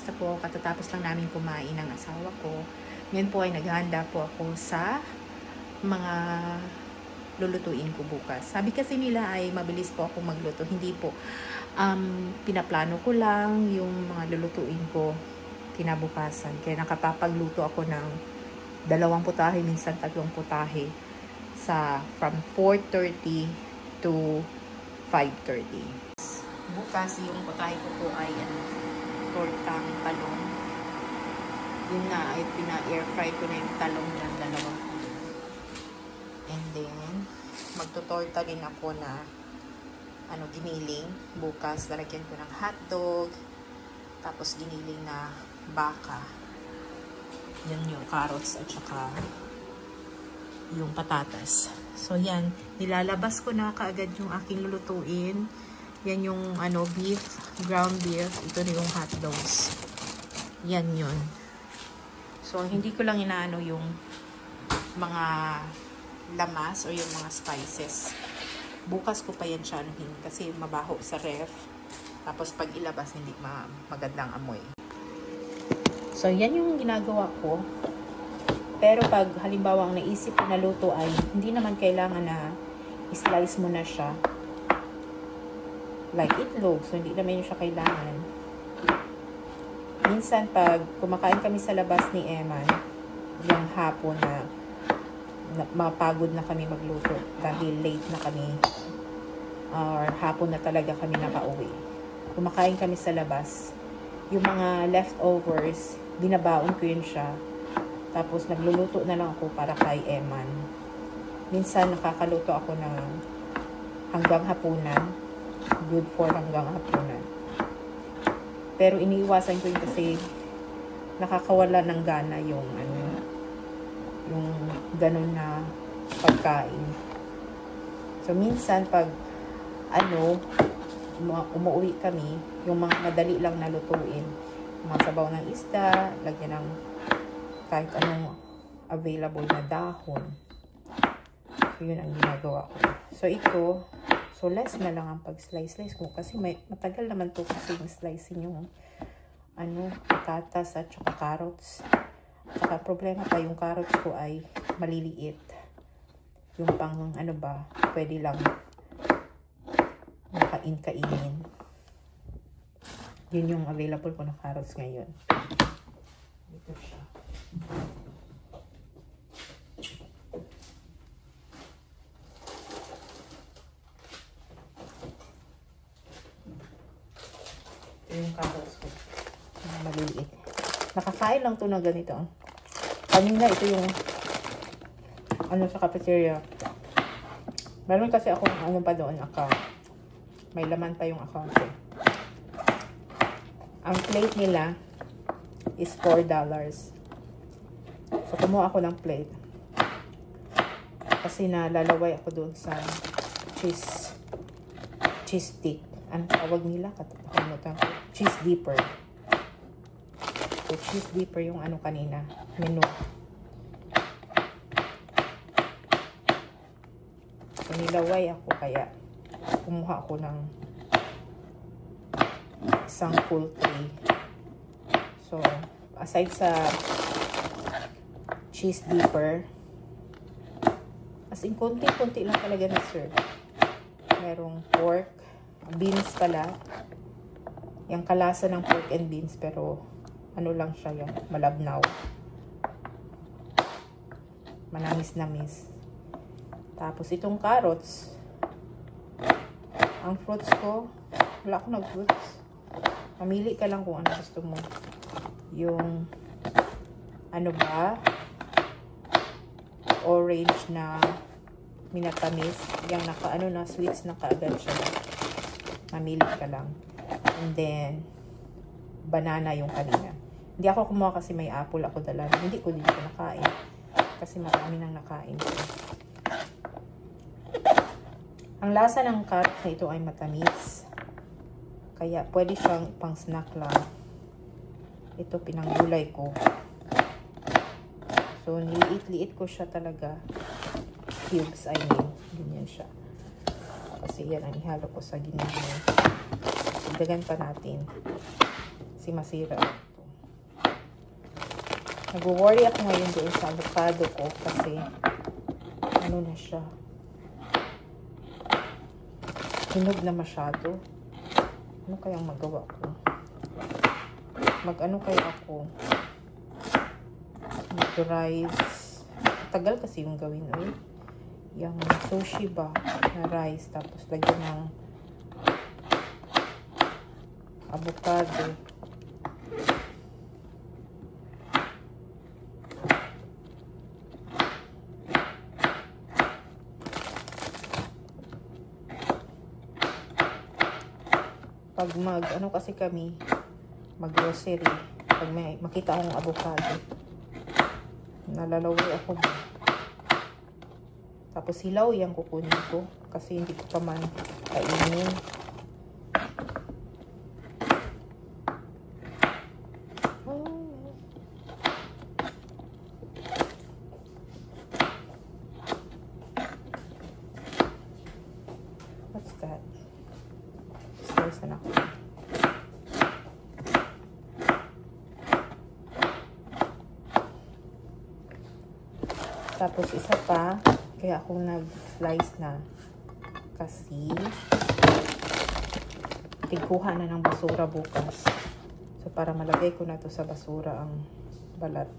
kamusta po? Katatapos lang namin kumain ng asawa ko. Ngayon po ay naghahanda po ako sa mga lulutuin ko bukas. Sabi kasi nila ay mabilis po ako magluto. Hindi po. Pinaplano ko lang yung mga lulutuin ko kinabukasan. Kaya nakapapagluto ako ng 2 putahe, minsan 3 putahe from 4:30 to 5:30. Bukas yung putahe ko po ay tortang talong. Yun na, ay pina-air fry ko na yung talong ng 2 kilo. And then, magtutorta din ako na giniling. Bukas, lalagyan ko ng hotdog. Tapos, giniling na baka. Yan yung carrots at saka yung patatas. So, yan. Nilalabas ko na kaagad yung aking lulutuin. Yan yung beef, ground beef. Ito na yung hot dogs. Yan yun. So, hindi ko lang inaano yung mga lamas o yung mga spices. Bukas ko pa yan siya anuhin kasi mabaho sa ref. Tapos pag ilabas, hindi magandang amoy. So, yan yung ginagawa ko. Pero pag halimbawa ang naisip ko na luto ay hindi naman kailangan na i-slice mo na siya. Like itlog. So, hindi naman yun siya kailangan. Minsan, pag kumakain kami sa labas ni Eman, yung hapon na mapagod na kami magluto dahil late na kami or hapon na talaga kami nakauwi. Kumakain kami sa labas. Yung mga leftovers, binabaon ko yun siya. Tapos, nagluluto na lang ako para kay Eman. Minsan, nakakaluto ako ng hanggang hapunan. Good for hanggang hapunan. Pero iniiwasan ko yun kasi nakakawala ng gana yung ganun na pagkain. So, minsan pag umuwi kami, yung mga madali lang na lutuin, mga sabaw ng isda, lagyan ng kahit anong available na dahon. So, yun ang ginagawa ko. So, ito, less na lang ang pag-slice ko kasi matagal naman to kasi yung slicing yung patatas at saka carrots. Saka problema pa yung carrots ko ay maliliit. Yung pang pwede lang kainin. Yun yung available ko na carrots ngayon. Ito siya. Yung carrots ko. Maliliit. Nakakain lang to na ganito. Kanina ito yung sa cafeteria. Meron kasi ako pa doon account. May laman pa yung account ko. Ang plate nila is $4. So, kumuha ako ng plate. Kasi nalalaway ako doon sa cheese stick. Ano tawag nila? Cheese dipper. So, cheese dipper yung kanina. Menu. So, nilaway ako kaya kumuha ako ng isang full tray. So, aside sa cheese dipper, as in konti-konti lang talaga na serve. Merong pork, beans pala. Yung kalasa ng pork and beans, pero lang siya yung malabnaw. Manamis-namis. Tapos itong carrots, ang fruits ko, wala akong nag-fruits. Mamili ka lang kung ano gusto mo. Yung orange na minatamis, yung na sweets na kaagad siya. Mamili ka lang. And then banana yung kanina. Hindi ako kumuha kasi may apple ako dala. Hindi ko din siya nakain. Kasi marami nang nakain ko. Ang lasa ng carrot na ito ay matamis. Kaya pwede siyang pang snack lang. Ito pinanggulay ko. So, niliit-liit ko siya talaga. Cubes, I mean. Ganyan siya. Kasi yan ang ihalo ko sa ginagawa. Dagan pa natin. Kasi masira. Nag-worry ako ngayon doon sa avocado ko kasi ano na siya. Hinog na masyado. Ano kayang magawa ko? Mag-ano kaya ako? Mag-rice. Tagal kasi yung gawin. Yung sushi ba na rice. Tapos lagyan ng avocado. Pag ano kasi kami, mag-grocery, pag may makita akong avocado, nalalaway ako. Tapos hilaw yan kukunin ko kasi hindi ko pa man kainin. What's that? Stairs na ako. Tapos isa pa, kaya ako nag-slice na kasi tigkuha na ng basura bukas. So para malagay ko na to sa basura ang balat.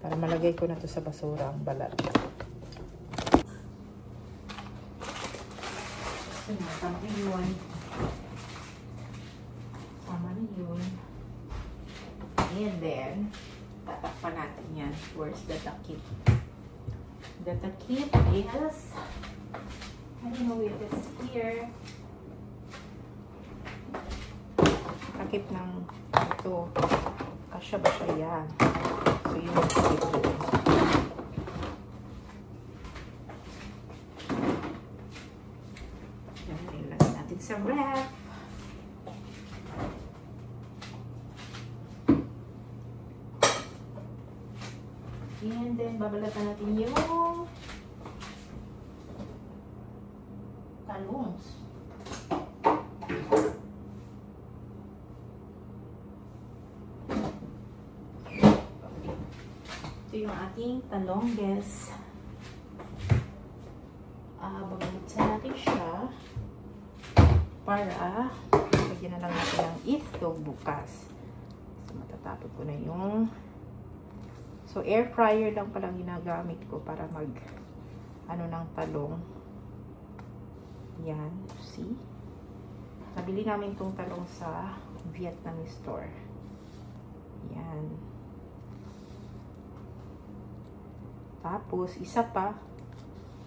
Para malagay ko na to sa basura ang balat. Tama na yun. Tama na yun. And then, tatakpan natin yan. Where's the takip? The takip is, I don't know if it's here. Takip ng ito. Kasya ba siya yan? So, yun yung takip yun. Sa wrap. And then, babalatan natin yung talongs. Ito yung ating talongges. Babalatan natin siya. Para lagyan na lang natin ng itlog bukas. So, matatapon ko na yung... So, air fryer lang palang ginagamit ko para mag ano ng talong. Yan. See? Nabili namin itong talong sa Vietnamese store. Yan. Tapos, isa pa,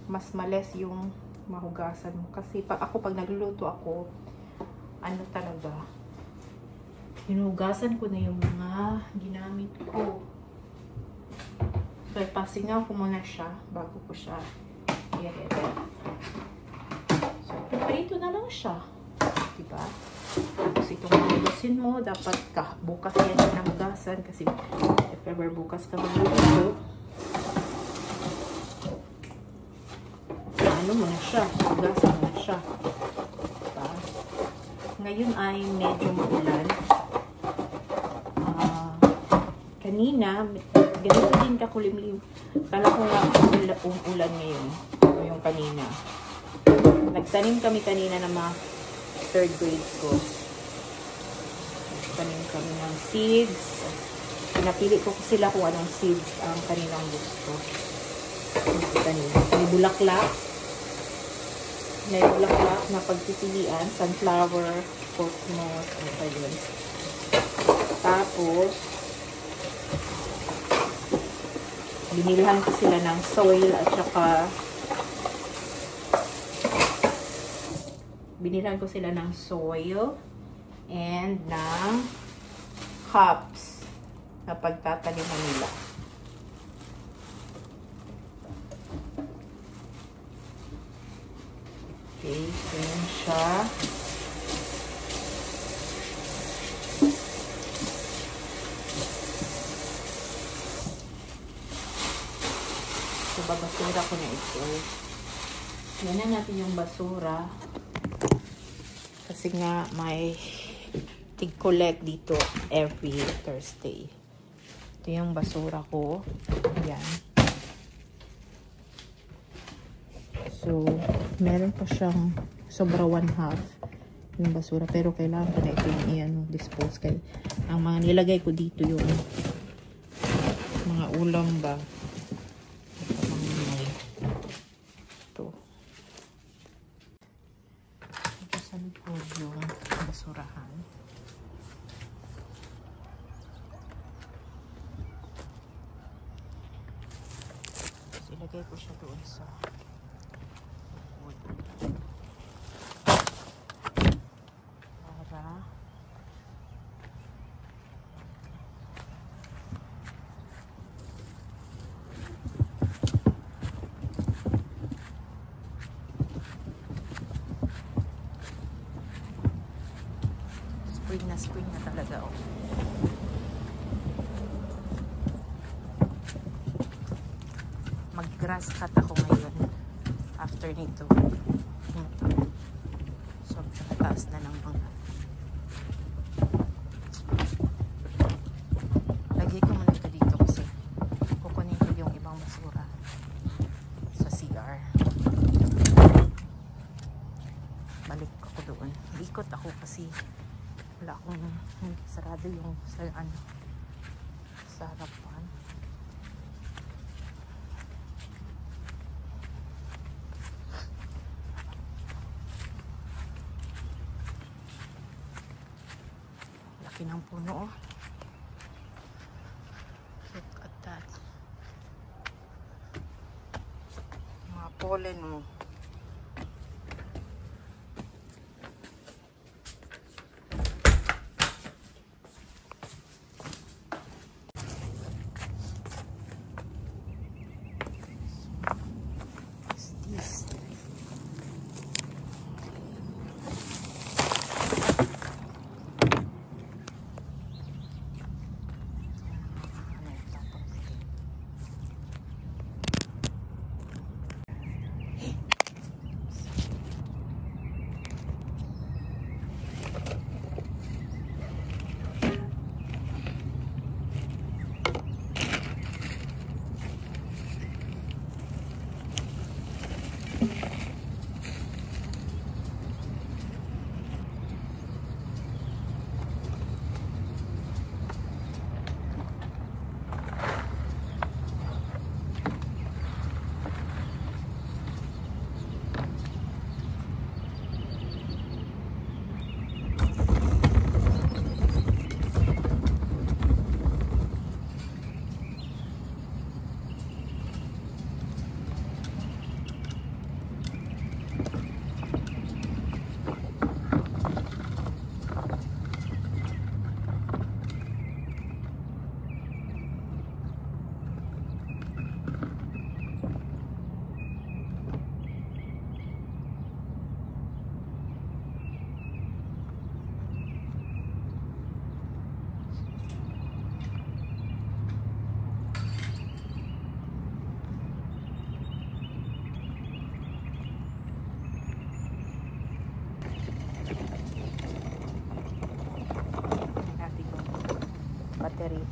mas males yung mahugasan mo. Kasi pag nagluluto ako, ano talaga, hinugasan ko na yung mga ginamit ko. So, ipasingaw ko muna siya bago ko siya i-edit. So, prito na lang siya. Diba? Tapos itong mahugasin mo, dapat bukas yan yung nahugasan kasi if ever bukas ka magluluto, ano mo na siya, hugasan mo na siya. Diba? Ngayon ay medyo maulan. Kanina, ganito din kakulimlim. Kala ko nga ulan ngayon. Yung kanina. Nagtanim kami kanina ng mga third grade ko. Nagtanim kami ng seeds. Pinapili ko sila kung anong seeds ang kanilang gusto. May bulaklak. May bulaklak na pagpipilian. Sunflower, cosmos, ano pa yun. Tapos, binilhan ko sila ng soil at saka binilhan ko sila ng soil and ng cups na pagtataniman nila. Okay, so yun siya. babasura ko na ito. Yan na natin yung basura. Kasi nga may tig-collect dito every Thursday. Ito yung basura ko. Ayan. So, meron pa siyang sobra 1/2 yung basura. Pero kailangan ko na ito yung dispose. Kaya ang mga nilagay ko dito yung mga ulam ba. Ito. Ito sa likod yung basurahan. Ilagay ko siya doon sa wood. Para spring na talaga, oh. Mag-grass cut ako ngayon after nito. Sobrang taas na ng mga. Lagay ko muna ito dito kasi kukunin ko yung ibang basura sa CR. Balik ako doon. Ikot ako kasi wala akong sarado yung sa harapan. Laki ng puno. Look at that. Mga pollen mo. Battery.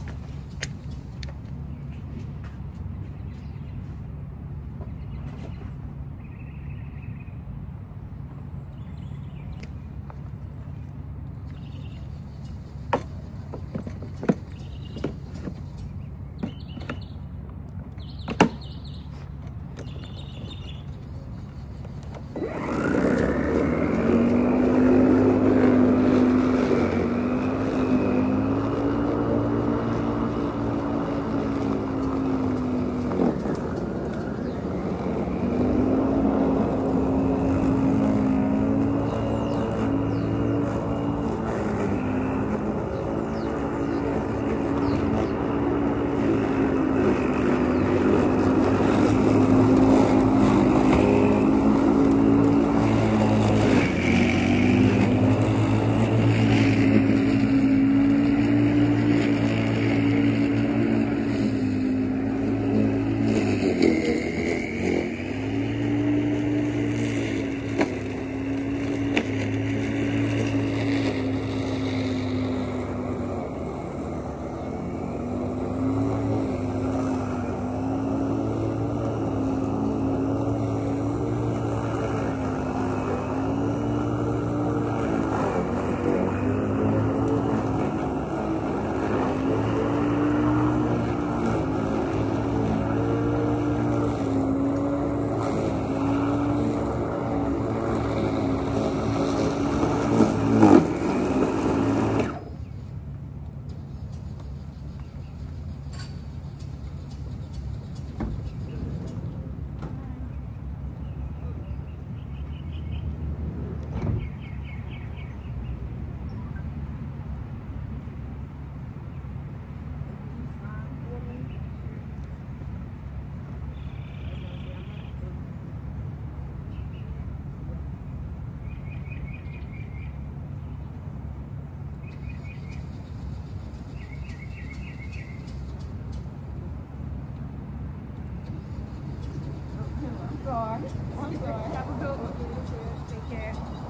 gone. I'm gone. Have a good one. Take care.